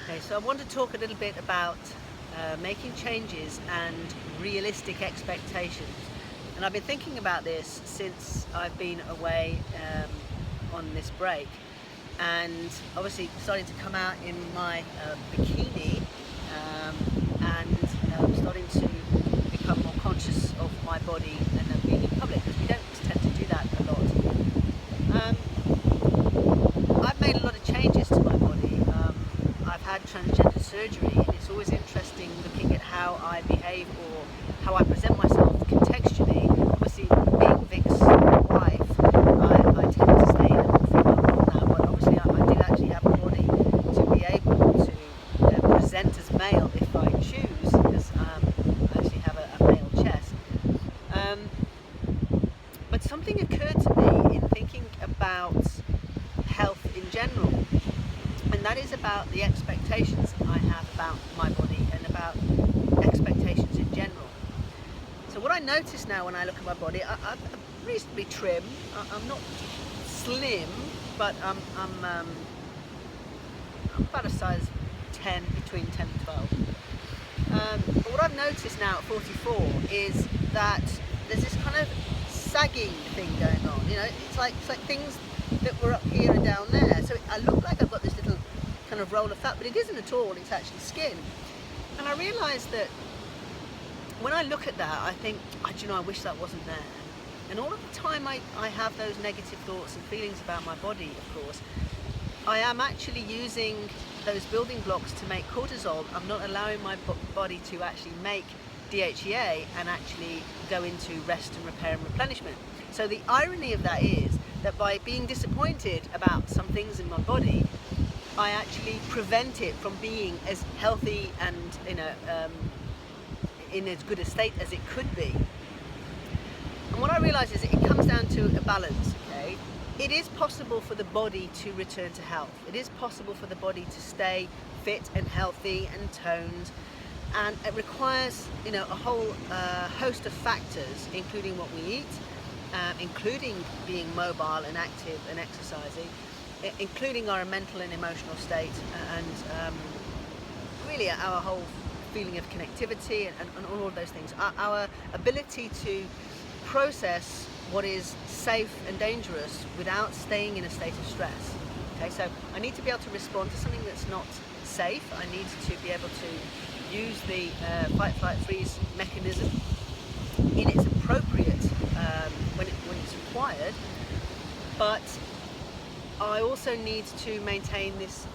Okay, so I want to talk a little bit about making changes and realistic expectations. And I've been thinking about this since I've been away on this break, and obviously starting to come out in my bikini, and starting to become more conscious of my body and being in public, because we don't tend to do that a lot. I've made a lot of changes to my body. I've had transgender surgery, and it's always interesting looking at how I behave or how I present myself contextually. Obviously, being Vic's wife, I tend to stay in a more female role now, but obviously I do actually have a body to be able to present as male if I choose, because I actually have a male chest. But something occurred to me in thinking about health in general, and that is about the expectations I have about my body and about expectations in general. So what I notice now when I look at my body, I'm reasonably trim. I'm not slim, but I'm about a size 10, between 10 and 12. But what I've noticed now at 44 is that there's this kind of sagging thing going on. You know, it's like things that were up here and down there. So I look like I've got this little kind of roll of fat, but it isn't at all. It's actually skin. And I realised that when I look at that, I think, I wish that wasn't there. And all of the time I have those negative thoughts and feelings about my body, of course, I am actually using those building blocks to make cortisol. I'm not allowing my body to actually make DHEA and actually go into rest and repair and replenishment. So the irony of that is that by being disappointed about some things in my body, I actually prevent it from being as healthy and in as good a state as it could be. And what I realise is it comes down to a balance. Okay, it is possible for the body to return to health. It is possible for the body to stay fit and healthy and toned, and it requires a whole host of factors, including what we eat, including being mobile and active and exercising, including our mental and emotional state, and really our whole feeling of connectivity and all of those things. Our ability to process what is safe and dangerous without staying in a state of stress. Okay, so I need to be able to respond to something that's not safe. I need to be able to use the fight, flight, freeze mechanism in its appropriate when it's required, but I also need to maintain this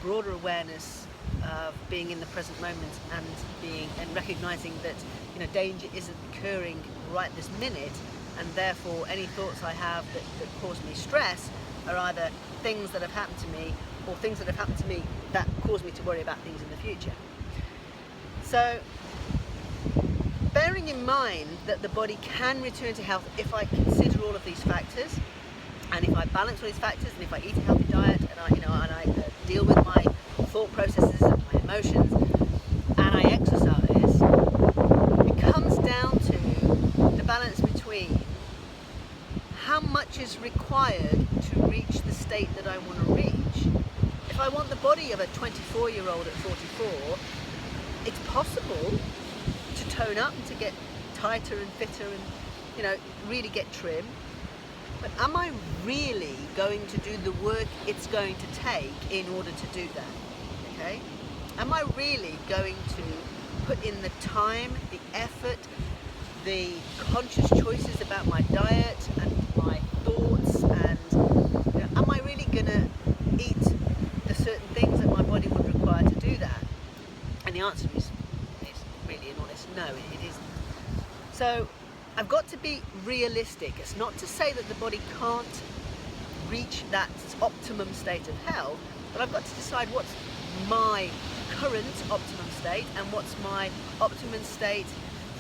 broader awareness of being in the present moment and recognizing that danger isn't occurring right this minute, and therefore any thoughts I have that cause me stress are either things that have happened to me or things that have happened to me that cause me to worry about things in the future. So bearing in mind that the body can return to health if I consider all of these factors, and if I balance all these factors, and if I eat a healthy diet, and I deal with my thought processes and my emotions, and I exercise, it comes down to the balance between how much is required to reach the state that I want to reach. If I want the body of a 24-year-old at 44, it's possible to tone up and to get tighter and fitter and really get trim. But am I really going to do the work it's going to take in order to do that? Okay? Am I really going to put in the time, the effort, the conscious choices about my diet and my thoughts, and am I really going to eat the certain things that my body would require to do that? And the answer is really an honest no, it isn't. So I've got to be realistic. It's not to say that the body can't reach that optimum state of health, but I've got to decide what's my current optimum state and what's my optimum state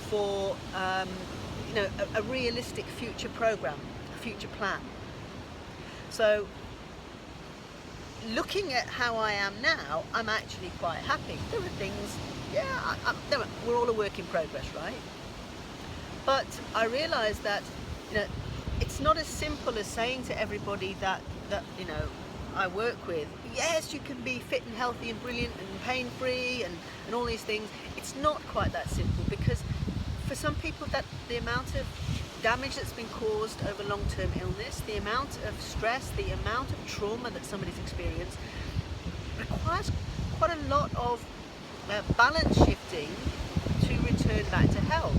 for a realistic future program, a future plan. So looking at how I am now, I'm actually quite happy. There are things, we're all a work in progress, right? But I realise that it's not as simple as saying to everybody that I work with, yes, you can be fit and healthy and brilliant and pain-free and all these things. It's not quite that simple, because for some people, that the amount of damage that's been caused over long-term illness, the amount of stress, the amount of trauma that somebody's experienced requires quite a lot of balance shifting to return back to health.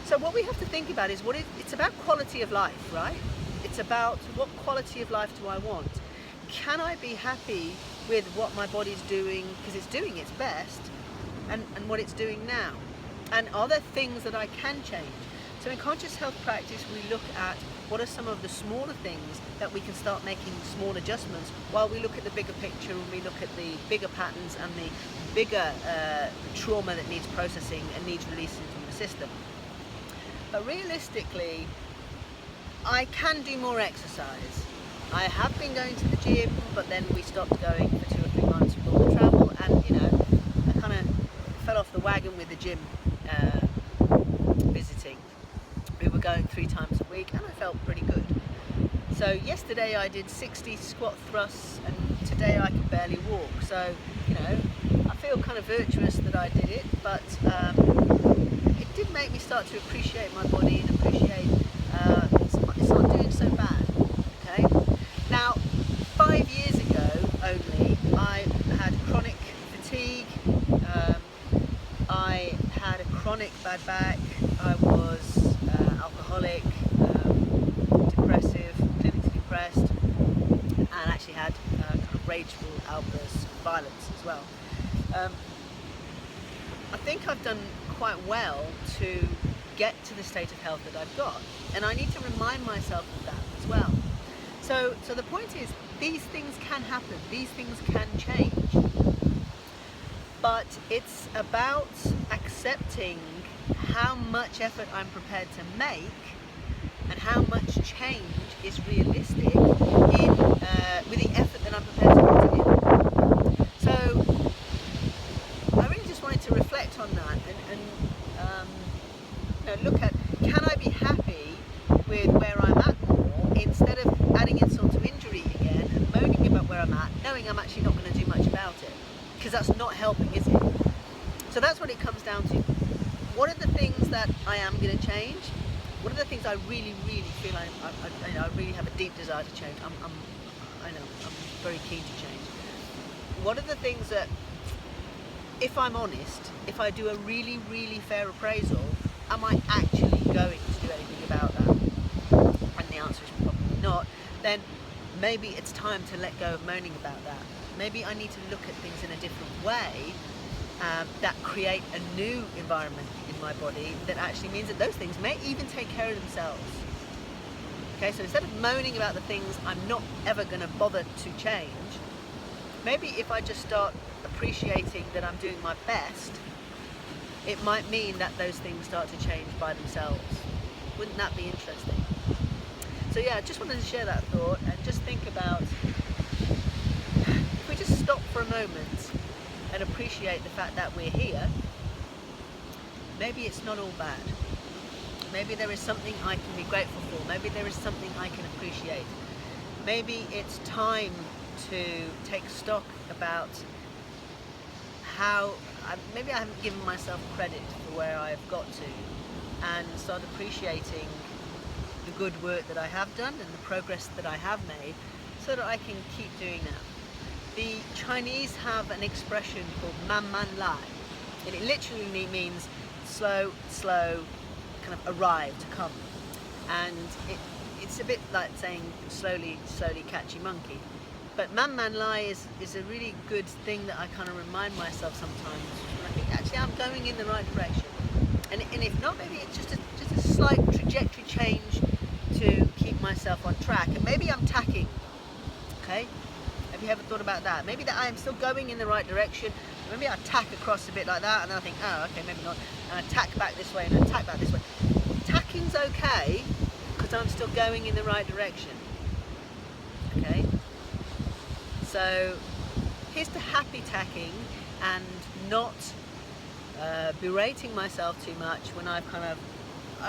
So what we have to think about is it's about quality of life, right? It's about what quality of life do I want? Can I be happy with what my body's doing because it's doing its best, and what it's doing now? And are there things that I can change? So in conscious health practice, we look at what are some of the smaller things that we can start making small adjustments, while we look at the bigger picture and we look at the bigger patterns and the bigger trauma that needs processing and needs releasing from the system. But realistically, I can do more exercise. I have been going to the gym, but then we stopped going for 2 or 3 months with all the travel, and I kind of fell off the wagon with the gym visiting. We were going 3 times a week and I felt pretty good. So yesterday I did 60 squat thrusts, and today I can barely walk. So, I feel kind of virtuous that I did it, but it did make me start to appreciate my body and appreciate it's not doing so bad. Okay. Now, 5 years ago only, I had chronic fatigue. I had a chronic bad back. I was alcoholic, depressive, clinically depressed, and actually had kind of rageful outbursts of violence as well. I think I've done quite well to get to the state of health that I've got, and I need to remind myself of that as well. So the point is, these things can happen, these things can change, but it's about accepting how much effort I'm prepared to make and how much change is realistic with the effort that I'm prepared to put in. So I really just wanted to reflect on that and look at, can I be happy with where I'm at more, instead of adding insult to injury again and moaning about where I'm at, knowing I'm actually not going to do much about it, because that's not helping, is it? So that's what it comes down to. What are the things that I am going to change? What are the things I really, really feel I really have a deep desire to change? I'm very keen to change. What are the things that, if I'm honest, if I do a really, really fair appraisal, am I actually going to do anything about that? And the answer is probably not. Then maybe it's time to let go of moaning about that. Maybe I need to look at things in a different way that create a new environment in my body that actually means that those things may even take care of themselves. Okay, so instead of moaning about the things I'm not ever going to bother to change, maybe if I just start appreciating that I'm doing my best, it might mean that those things start to change by themselves. Wouldn't that be interesting? So yeah, I just wanted to share that thought and just think about, if we just stop for a moment and appreciate the fact that we're here, maybe it's not all bad. Maybe there is something I can be grateful for. Maybe there is something I can appreciate. Maybe it's time to take stock about how, maybe I haven't given myself credit for where I've got to, and start appreciating the good work that I have done and the progress that I have made, so that I can keep doing that. The Chinese have an expression called man man lai, and it literally means slow, kind of arrive, to come. And it's a bit like saying slowly catch your monkey. But man man lai is a really good thing that I kind of remind myself sometimes. I think actually I'm going in the right direction. And if not, maybe it's just a slight trajectory change to keep myself on track. And maybe I'm tacking, okay? Have you ever thought about that? Maybe that I am still going in the right direction. Maybe I tack across a bit like that, and then I think, oh, okay, maybe not. And I tack back this way, and I tack back this way. Tacking's okay, because I'm still going in the right direction. Okay? So, here's to happy tacking and not berating myself too much when I've kind of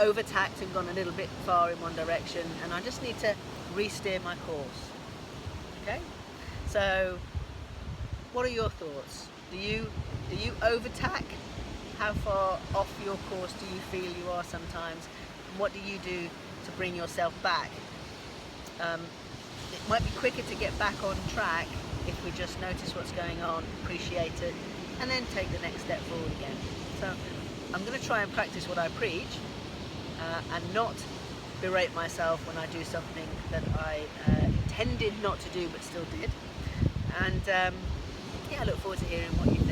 over-tacked and gone a little bit far in one direction, and I just need to re-steer my course. Okay? So, what are your thoughts? Do you overtack? How far off your course do you feel you are sometimes? And what do you do to bring yourself back? It might be quicker to get back on track if we just notice what's going on, appreciate it, and then take the next step forward again. So I'm going to try and practice what I preach, and not berate myself when I do something that I intended not to do but still did. And yeah, I look forward to hearing what you think.